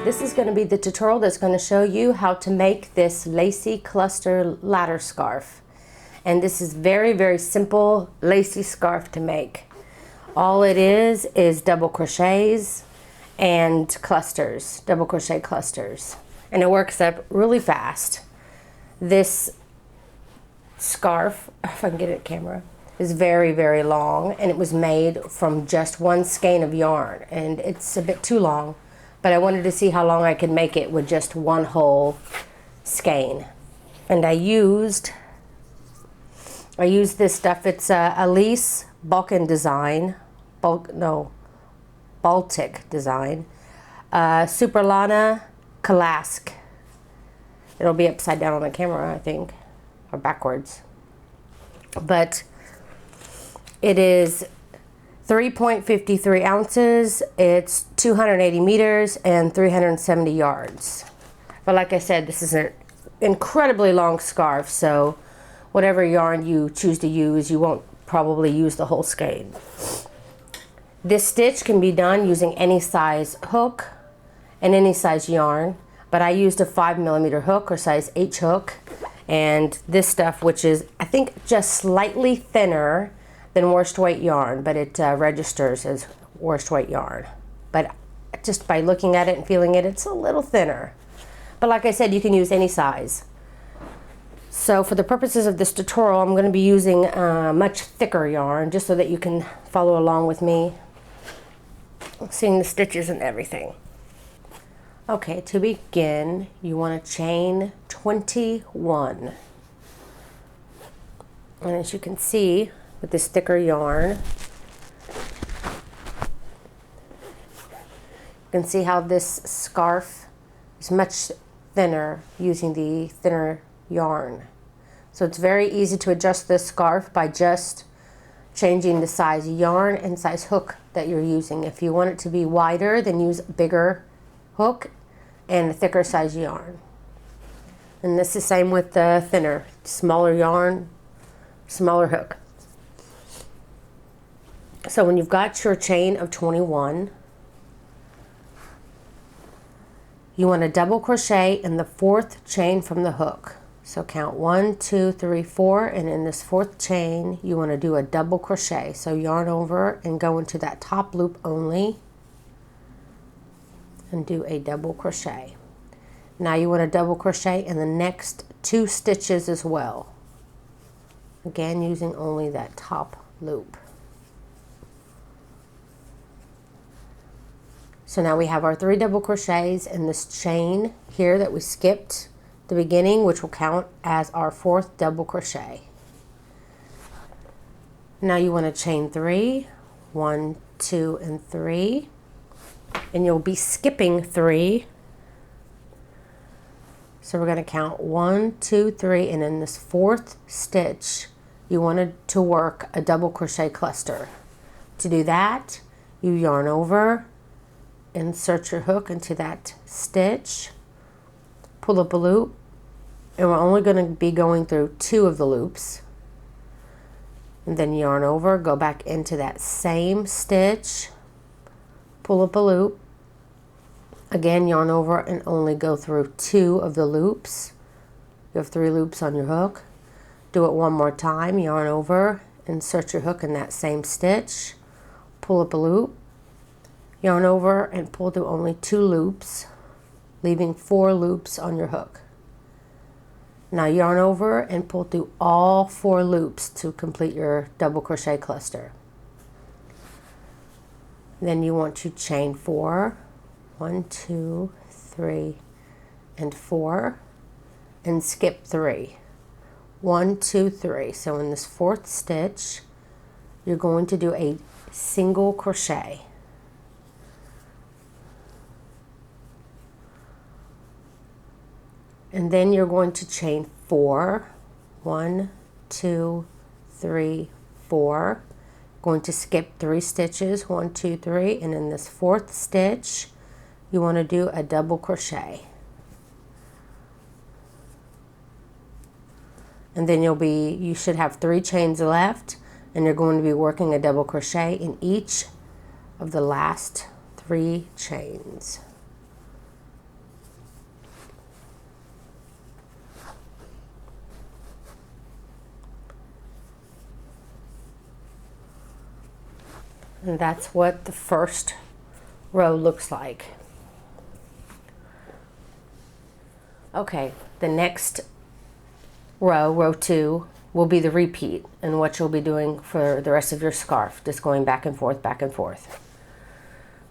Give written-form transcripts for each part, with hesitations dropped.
this is going to be the tutorial that's going to show you how to make this Lacy Cluster Ladder Scarf. And this is very, very simple lacy scarf to make. All it is double crochets and clusters, double crochet clusters. And it works up really fast. This scarf, if I can get it camera, is very, very long, and it was made from just one skein of yarn, and it's a bit too long, but I wanted to see how long I could make it with just one whole skein. And I used this stuff. It's a Lace Baltic design, Baltic design, Superlana Kalask. It'll be upside down on the camera, I think, or backwards. But it is 3.53 ounces. It's 280 meters and 370 yards. But like I said, this is an incredibly long scarf, so whatever yarn you choose to use, you won't probably use the whole skein. This stitch can be done using any size hook and any size yarn, but I used a 5mm hook or size H hook, and this stuff, which is I think just slightly thinner than worsted weight yarn, but it registers as worsted weight yarn. But just by looking at it and feeling it, it's a little thinner. But like I said, you can use any size. So for the purposes of this tutorial, I'm going to be using much thicker yarn, just so that you can follow along with me, seeing the stitches and everything. Okay, to begin, you want to chain 21. And as you can see, with this thicker yarn, you can see how this scarf is much thinner using the thinner yarn. So it's very easy to adjust this scarf by just changing the size yarn and size hook that you're using. If you want it to be wider, then use a bigger hook and a thicker size yarn. And this is the same with the thinner, smaller yarn, smaller hook. So when you've got your chain of 21, you want to double crochet in the 4th chain from the hook. So count 1, 2, 3, 4, and in this 4th chain, you want to do a double crochet. So yarn over and go into that top loop only and do a double crochet. Now you want to double crochet in the next 2 stitches as well. Again, using only that top loop. So now we have our 3 double crochets in this chain here that we skipped the beginning, which will count as our 4th double crochet. Now you want to chain 3, 1, 2, and 3, and you'll be skipping 3. So we're going to count 1, 2, 3, and in this 4th stitch, you wanted to work a double crochet cluster. To do that, you yarn over, insert your hook into that stitch, pull up a loop, and we're only going to be going through 2 of the loops, and then yarn over, go back into that same stitch, pull up a loop, again yarn over and only go through 2 of the loops. You have 3 loops on your hook. Do it one more time, yarn over, insert your hook in that same stitch, pull up a loop, yarn over and pull through only 2 loops, leaving 4 loops on your hook. Now yarn over and pull through all 4 loops to complete your double crochet cluster. Then you want to chain 4, 1, 2, 3, and 4, and skip 3. 1, 2, 3. So in this 4th stitch, you're going to do a single crochet. And then you're going to chain 4, 1, 2, 3, 4. Going to skip 3 stitches, 1, 2, 3, and in this 4th stitch, you want to do a double crochet. And then you should have 3 chains left, and you're going to be working a double crochet in each of the last 3 chains. And that's what the first row looks like. Okay, the next row, row 2, will be the repeat and what you'll be doing for the rest of your scarf, just going back and forth, back and forth.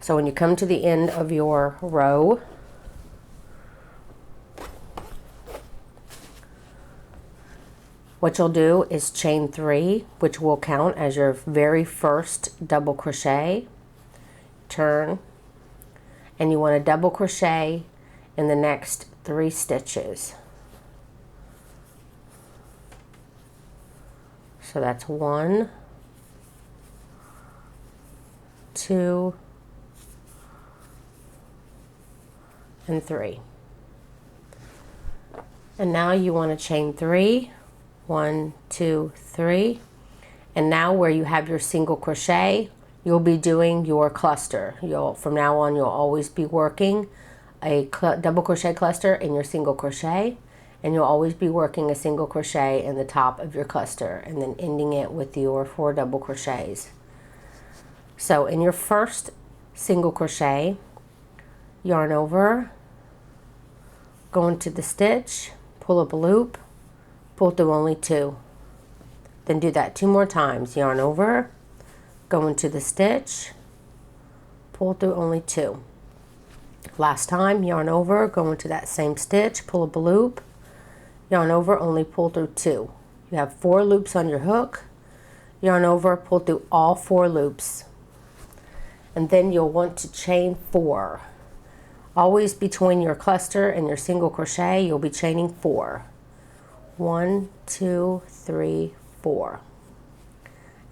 So when you come to the end of your row, what you'll do is chain 3, which will count as your very first double crochet, turn, and you want to double crochet in the next 3 stitches. So that's 1, 2, and 3. And now you want to chain 3, 1, 2, 3, and now where you have your single crochet, you'll be doing your cluster. From now on, you'll always be working a double crochet cluster in your single crochet, and you'll always be working a single crochet in the top of your cluster and then ending it with your 4 double crochets. So in your first single crochet, yarn over, go into the stitch, pull up a loop, pull through only 2. Then do that 2 more times. Yarn over, go into the stitch, pull through only 2. Last time, yarn over, go into that same stitch, pull up a loop, yarn over, only pull through 2. You have 4 loops on your hook, yarn over, pull through all 4 loops. And then you'll want to chain 4. Always between your cluster and your single crochet, you'll be chaining 4. 1, 2, 3, 4.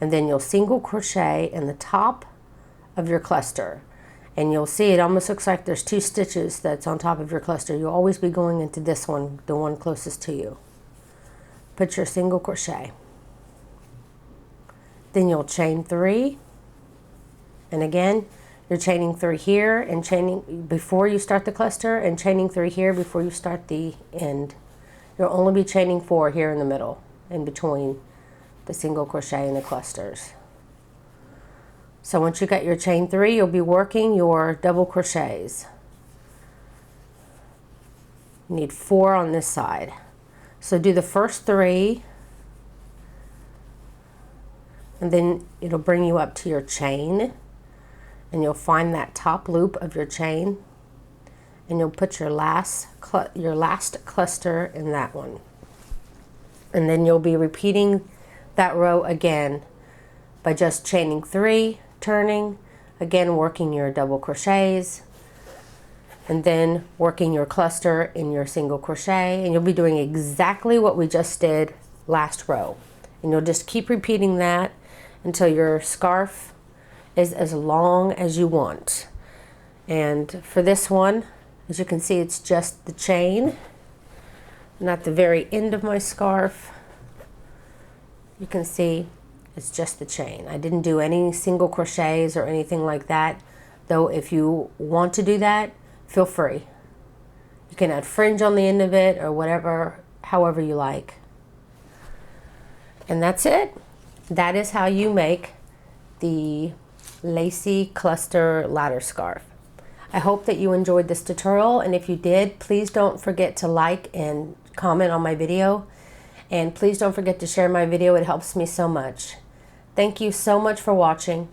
And then you'll single crochet in the top of your cluster. And you'll see it almost looks like there's 2 stitches that's on top of your cluster. You'll always be going into this one, the one closest to you. Put your single crochet. Then you'll chain 3. And again, you're chaining 3 here and chaining before you start the cluster and chaining 3 here before you start the end. You'll only be chaining 4 here in the middle, in between the single crochet and the clusters. So once you got your chain 3, you'll be working your double crochets. You need 4 on this side. So do the first 3, and then it'll bring you up to your chain, and you'll find that top loop of your chain, and you'll put your last cluster in that one. And then you'll be repeating that row again by just chaining 3, turning, again working your double crochets, and then working your cluster in your single crochet, and you'll be doing exactly what we just did last row. And you'll just keep repeating that until your scarf is as long as you want. And for this one, as you can see, it's just the chain, and at the very end of my scarf, you can see it's just the chain. I didn't do any single crochets or anything like that, though if you want to do that, feel free. You can add fringe on the end of it or whatever, however you like. And that's it. That is how you make the Lacy Cluster Ladder Scarf. I hope that you enjoyed this tutorial, and if you did, please don't forget to like and comment on my video, and please don't forget to share my video. It helps me so much. Thank you so much for watching.